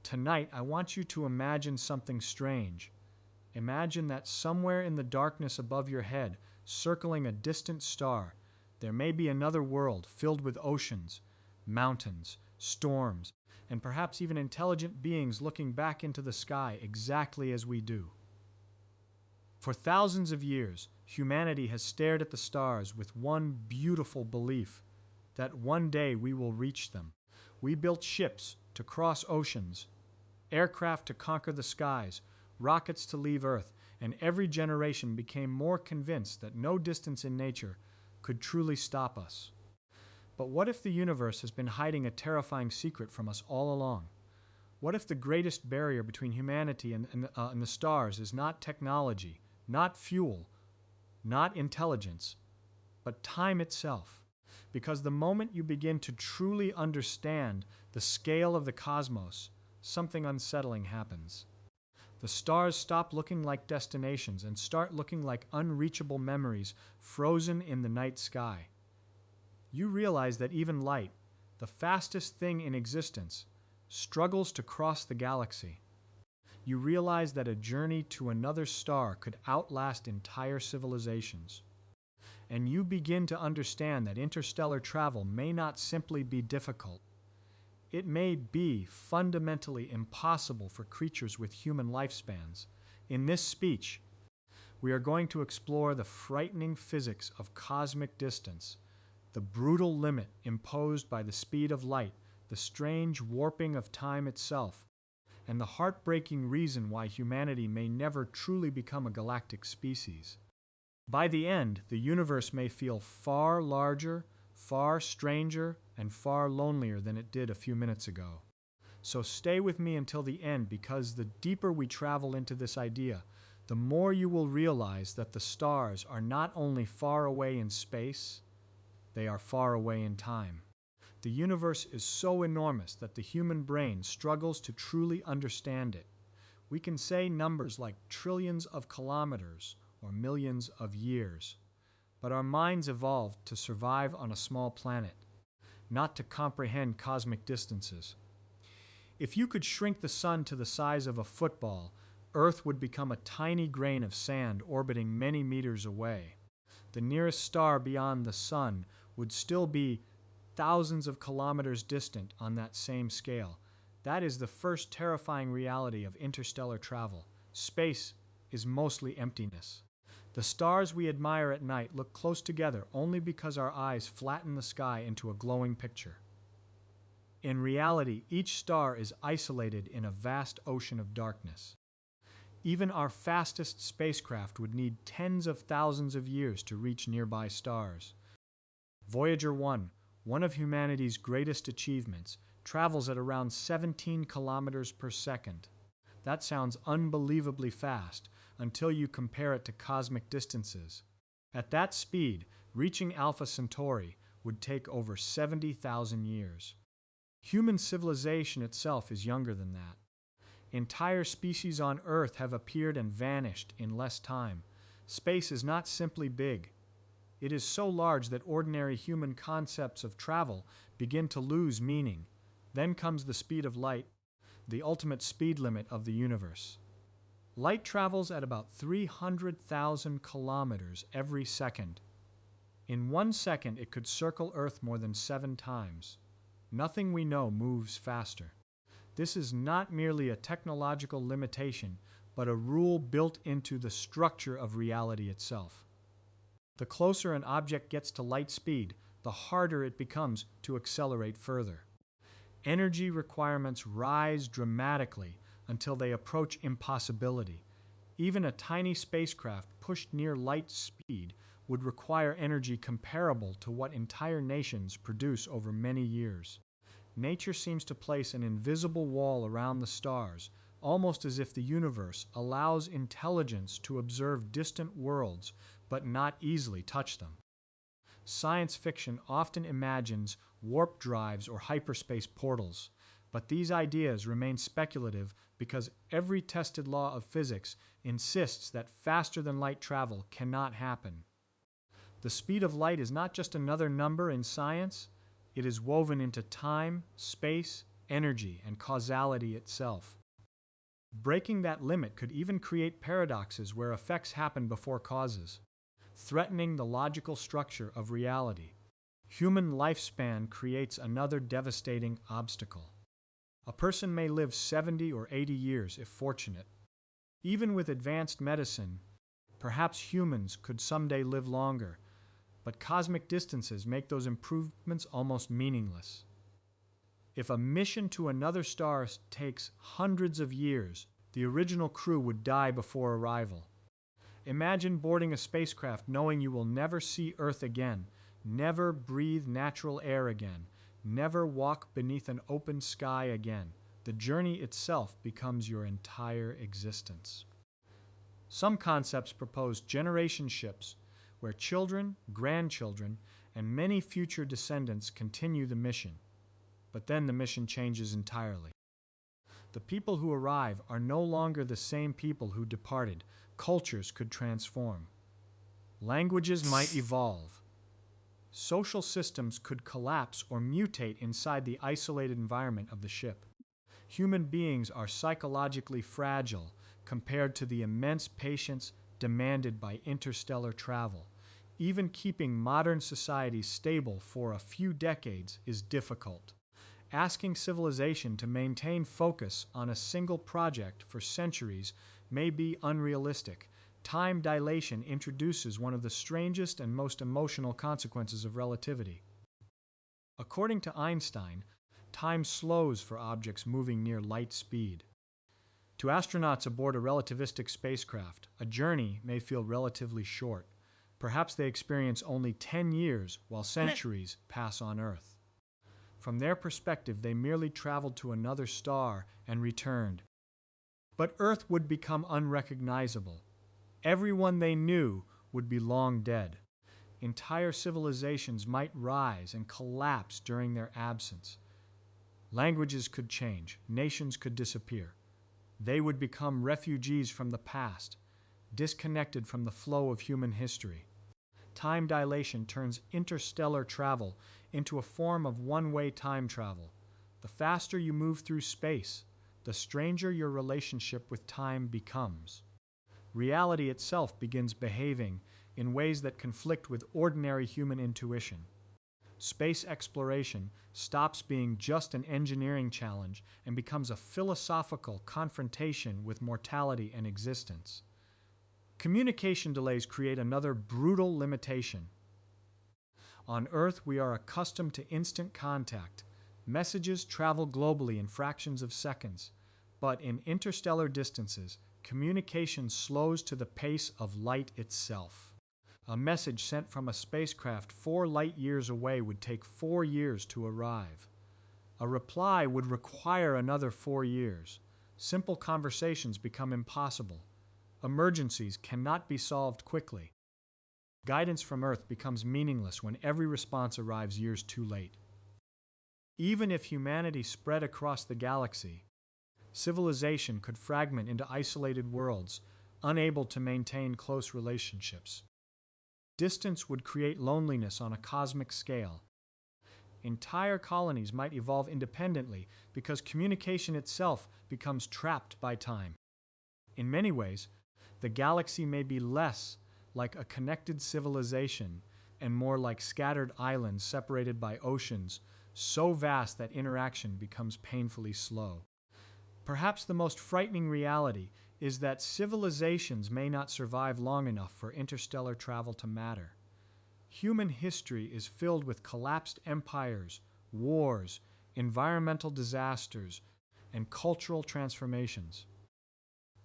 Tonight, I want you to imagine something strange. Imagine that somewhere in the darkness above your head, circling a distant star, there may be another world filled with oceans, mountains, storms, and perhaps even intelligent beings looking back into the sky exactly as we do. For thousands of years, humanity has stared at the stars with one beautiful belief, that one day we will reach them. We built ships to cross oceans, aircraft to conquer the skies, rockets to leave Earth, and every generation became more convinced that no distance in nature could truly stop us. But what if the universe has been hiding a terrifying secret from us all along? What if the greatest barrier between humanity and the stars is not technology, not fuel, not intelligence, but time itself? Because the moment you begin to truly understand the scale of the cosmos, something unsettling happens. The stars stop looking like destinations and start looking like unreachable memories frozen in the night sky. You realize that even light, the fastest thing in existence, struggles to cross the galaxy. You realize that a journey to another star could outlast entire civilizations. And you begin to understand that interstellar travel may not simply be difficult. It may be fundamentally impossible for creatures with human lifespans. In this speech, we are going to explore the frightening physics of cosmic distance, the brutal limit imposed by the speed of light, the strange warping of time itself, and the heartbreaking reason why humanity may never truly become a galactic species. By the end, the universe may feel far larger, far stranger, and far lonelier than it did a few minutes ago. So stay with me until the end, because the deeper we travel into this idea, the more you will realize that the stars are not only far away in space, they are far away in time. The universe is so enormous that the human brain struggles to truly understand it. We can say numbers like trillions of kilometers or millions of years, but our minds evolved to survive on a small planet, not to comprehend cosmic distances. If you could shrink the sun to the size of a football, Earth would become a tiny grain of sand orbiting many meters away. The nearest star beyond the sun would still be thousands of kilometers distant on that same scale. That is the first terrifying reality of interstellar travel. Space is mostly emptiness. The stars we admire at night look close together only because our eyes flatten the sky into a glowing picture. In reality, each star is isolated in a vast ocean of darkness. Even our fastest spacecraft would need tens of thousands of years to reach nearby stars. Voyager 1, one of humanity's greatest achievements, travels at around 17 kilometers per second. That sounds unbelievably fast until you compare it to cosmic distances. At that speed, reaching Alpha Centauri would take over 70,000 years. Human civilization itself is younger than that. Entire species on Earth have appeared and vanished in less time. Space is not simply big. It is so large that ordinary human concepts of travel begin to lose meaning. Then comes the speed of light, the ultimate speed limit of the universe. Light travels at about 300,000 kilometers every second. In 1 second, it could circle Earth more than 7 times. Nothing we know moves faster. This is not merely a technological limitation, but a rule built into the structure of reality itself. The closer an object gets to light speed, the harder it becomes to accelerate further. Energy requirements rise dramatically until they approach impossibility. Even a tiny spacecraft pushed near light speed would require energy comparable to what entire nations produce over many years. Nature seems to place an invisible wall around the stars, almost as if the universe allows intelligence to observe distant worlds but not easily touch them. Science fiction often imagines warp drives or hyperspace portals, but these ideas remain speculative because every tested law of physics insists that faster-than-light travel cannot happen. The speed of light is not just another number in science, it is woven into time, space, energy, and causality itself. Breaking that limit could even create paradoxes where effects happen before causes, threatening the logical structure of reality. Human lifespan creates another devastating obstacle. A person may live 70 or 80 years if fortunate. Even with advanced medicine, perhaps humans could someday live longer, but cosmic distances make those improvements almost meaningless. If a mission to another star takes hundreds of years, the original crew would die before arrival. Imagine boarding a spacecraft knowing you will never see Earth again, never breathe natural air again, never walk beneath an open sky again. The journey itself becomes your entire existence. Some concepts propose generation ships, where children, grandchildren, and many future descendants continue the mission. But then the mission changes entirely. The people who arrive are no longer the same people who departed. Cultures could transform. Languages might evolve. Social systems could collapse or mutate inside the isolated environment of the ship. Human beings are psychologically fragile compared to the immense patience demanded by interstellar travel. Even keeping modern societies stable for a few decades is difficult. Asking civilization to maintain focus on a single project for centuries may be unrealistic. Time dilation introduces one of the strangest and most emotional consequences of relativity. According to Einstein, time slows for objects moving near light speed. To astronauts aboard a relativistic spacecraft, a journey may feel relatively short. Perhaps they experience only 10 years while centuries pass on Earth. From their perspective, they merely traveled to another star and returned. But Earth would become unrecognizable. Everyone they knew would be long dead. Entire civilizations might rise and collapse during their absence. Languages could change, nations could disappear. They would become refugees from the past, disconnected from the flow of human history. Time dilation turns interstellar travel into a form of one-way time travel. The faster you move through space, the stranger your relationship with time becomes. Reality itself begins behaving in ways that conflict with ordinary human intuition. Space exploration stops being just an engineering challenge and becomes a philosophical confrontation with mortality and existence. Communication delays create another brutal limitation. On Earth, we are accustomed to instant contact. Messages travel globally in fractions of seconds. But in interstellar distances, communication slows to the pace of light itself. A message sent from a spacecraft 4 light years away would take 4 years to arrive. A reply would require another 4 years. Simple conversations become impossible. Emergencies cannot be solved quickly. Guidance from Earth becomes meaningless when every response arrives years too late. Even if humanity spread across the galaxy, civilization could fragment into isolated worlds, unable to maintain close relationships. Distance would create loneliness on a cosmic scale. Entire colonies might evolve independently because communication itself becomes trapped by time. In many ways, the galaxy may be less like a connected civilization and more like scattered islands separated by oceans, so vast that interaction becomes painfully slow. Perhaps the most frightening reality is that civilizations may not survive long enough for interstellar travel to matter. Human history is filled with collapsed empires, wars, environmental disasters, and cultural transformations.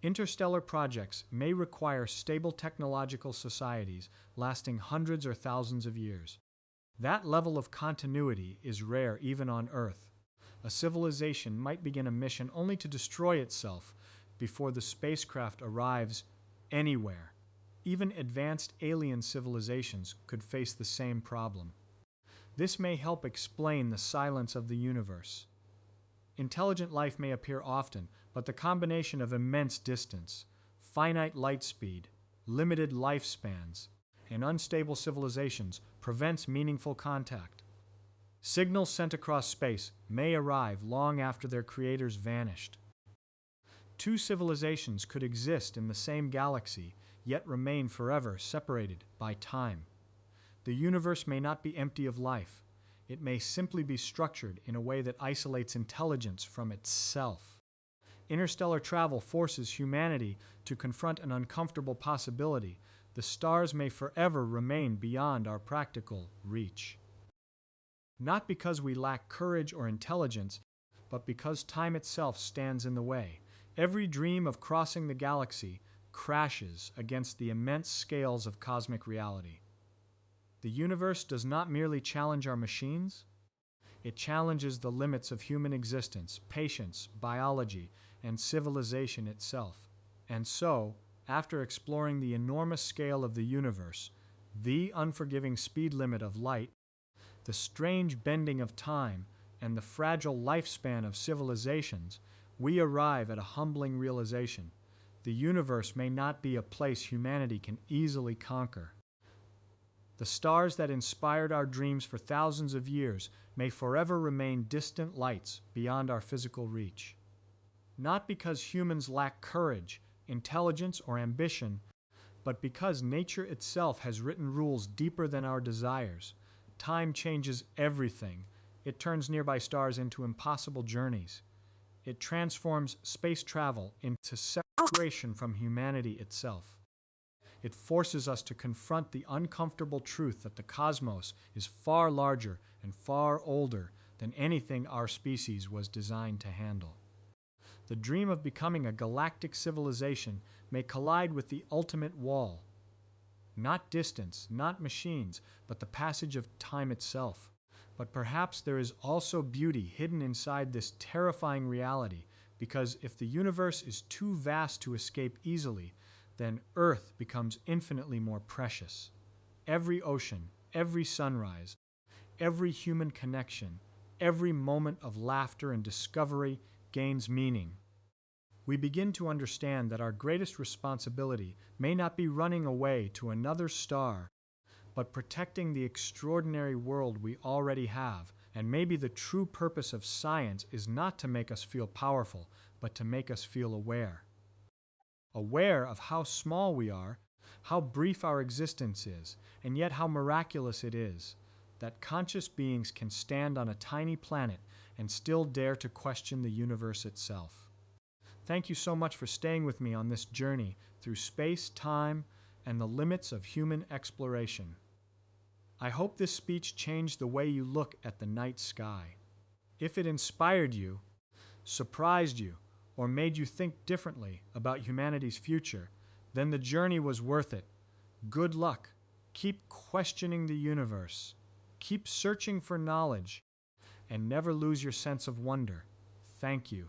Interstellar projects may require stable technological societies lasting hundreds or thousands of years. That level of continuity is rare even on Earth. A civilization might begin a mission only to destroy itself before the spacecraft arrives anywhere. Even advanced alien civilizations could face the same problem. This may help explain the silence of the universe. Intelligent life may appear often, but the combination of immense distance, finite light speed, limited lifespans, and unstable civilizations prevents meaningful contact. Signals sent across space may arrive long after their creators vanished. Two civilizations could exist in the same galaxy, yet remain forever separated by time. The universe may not be empty of life. It may simply be structured in a way that isolates intelligence from itself. Interstellar travel forces humanity to confront an uncomfortable possibility. The stars may forever remain beyond our practical reach. Not because we lack courage or intelligence, but because time itself stands in the way. Every dream of crossing the galaxy crashes against the immense scales of cosmic reality. The universe does not merely challenge our machines, it challenges the limits of human existence, patience, biology, and civilization itself. And so, after exploring the enormous scale of the universe, the unforgiving speed limit of light, the strange bending of time, and the fragile lifespan of civilizations, we arrive at a humbling realization. The universe may not be a place humanity can easily conquer. The stars that inspired our dreams for thousands of years may forever remain distant lights beyond our physical reach. Not because humans lack courage, intelligence, or ambition, but because nature itself has written rules deeper than our desires. Time changes everything. It turns nearby stars into impossible journeys. It transforms space travel into separation from humanity itself. It forces us to confront the uncomfortable truth that the cosmos is far larger and far older than anything our species was designed to handle. The dream of becoming a galactic civilization may collide with the ultimate wall. Not distance, not machines, but the passage of time itself. But perhaps there is also beauty hidden inside this terrifying reality, because if the universe is too vast to escape easily, then Earth becomes infinitely more precious. Every ocean, every sunrise, every human connection, every moment of laughter and discovery gains meaning. We begin to understand that our greatest responsibility may not be running away to another star, but protecting the extraordinary world we already have. And maybe the true purpose of science is not to make us feel powerful, but to make us feel aware. Aware of how small we are, how brief our existence is, and yet how miraculous it is that conscious beings can stand on a tiny planet and still dare to question the universe itself. Thank you so much for staying with me on this journey through space, time, and the limits of human exploration. I hope this speech changed the way you look at the night sky. If it inspired you, surprised you, or made you think differently about humanity's future, then the journey was worth it. Good luck. Keep questioning the universe. Keep searching for knowledge, and never lose your sense of wonder. Thank you.